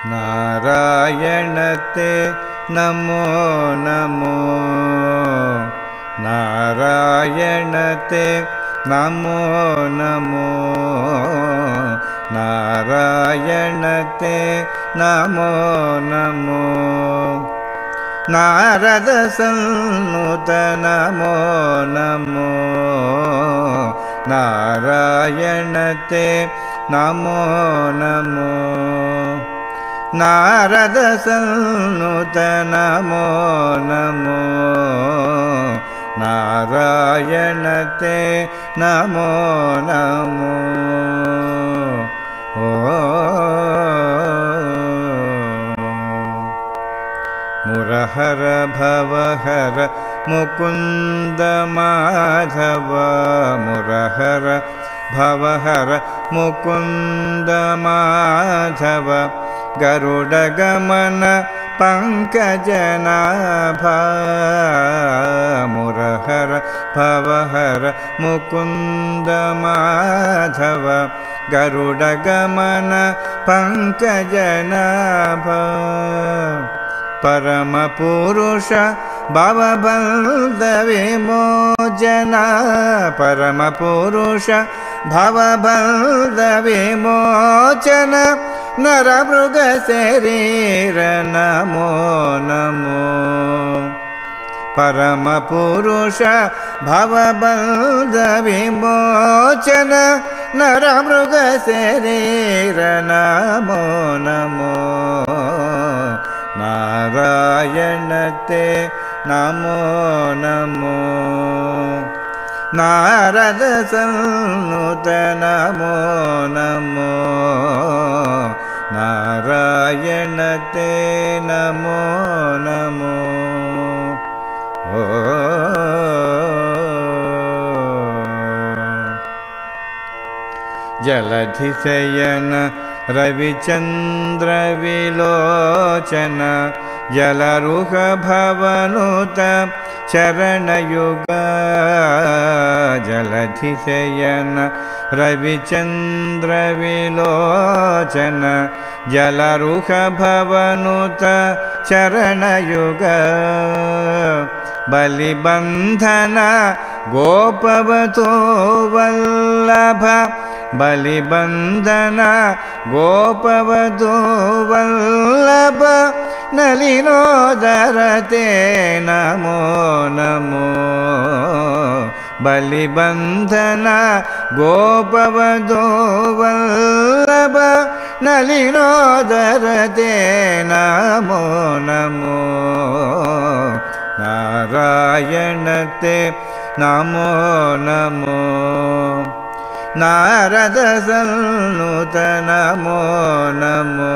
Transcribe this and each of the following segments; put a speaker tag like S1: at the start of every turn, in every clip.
S1: नारायणते नमो नमो नारायणते नमो नमो नारायणते नमो नमो नारद सन्नुत नमो नमो नारायणते नमो नमो नारद सन्नुत नमो नमो नारायणते नमो नमो मुरहर भवहर मुकुंद माधव मुरहर भवहर मुकुंद माधव गरुडगमन पंकजनाभ मुरहर भवहर मुकुंद माधव गरुडगमन पंकजनाभ परम पुरुष भवबन्ध विमोचन परम पुरुष भवबन्ध विमोचन नरमृग शरीर नमो नमो परम पुरुष भवबन्ध विमोचन नरमृग शरीर नमो नमो नारायणते नमो नमो नारद सन्नुत नमो नमो नारायणते नमो नमो जलधिशयन रविचंद्र विलोचन जलरुह भवनुत चरणयुग जलधिशयन रविचंद्र विलोचन जलरुह भवनुत चरणयुग बलिबंधन गोपवतो वल्लभ बलिबंधन गोपवधू वल्लभ नलिनोदरते नमो नमो बलिबंधन गोपवधू वल्लभ नलिनोदरते नमो नमो नारायणते नमो नमो नारद सन्नुत नमो नमो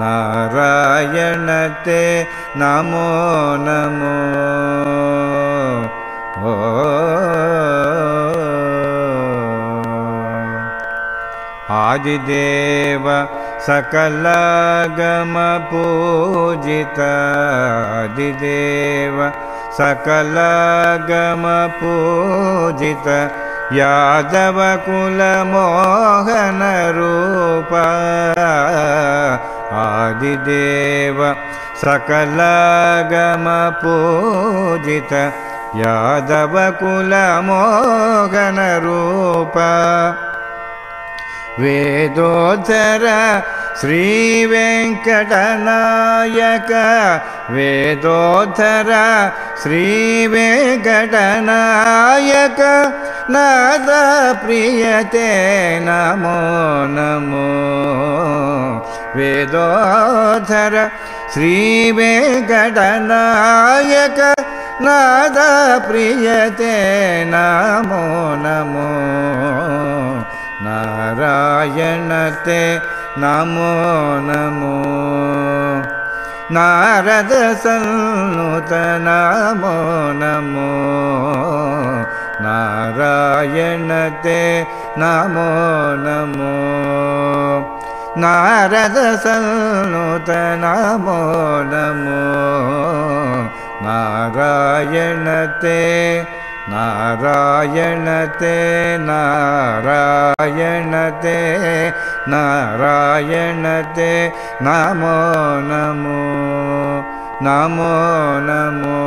S1: नारायणते नमो नमो आदिदेव सकलागम पूजित आदिदेव सकलागम पूजित यादव कुल मोहन रूप आदिदेव सकलागम पूजित यादव कुल मोहन रूप वेदोधर श्री वेंकटनायक वेदोधर श्री वेंकटनायक नाद प्रियते नमो नमो वेदोधर श्री वेंकटनायक नाद प्रियते नमो नमो नारायणते नमो नमो नारद सन्नुत नमो नमो नारायणते नमो नमो नारद सन्नुत नमो नमो नारायणते नारायणते नारायणते नारायणते नमो नमो नमो नमो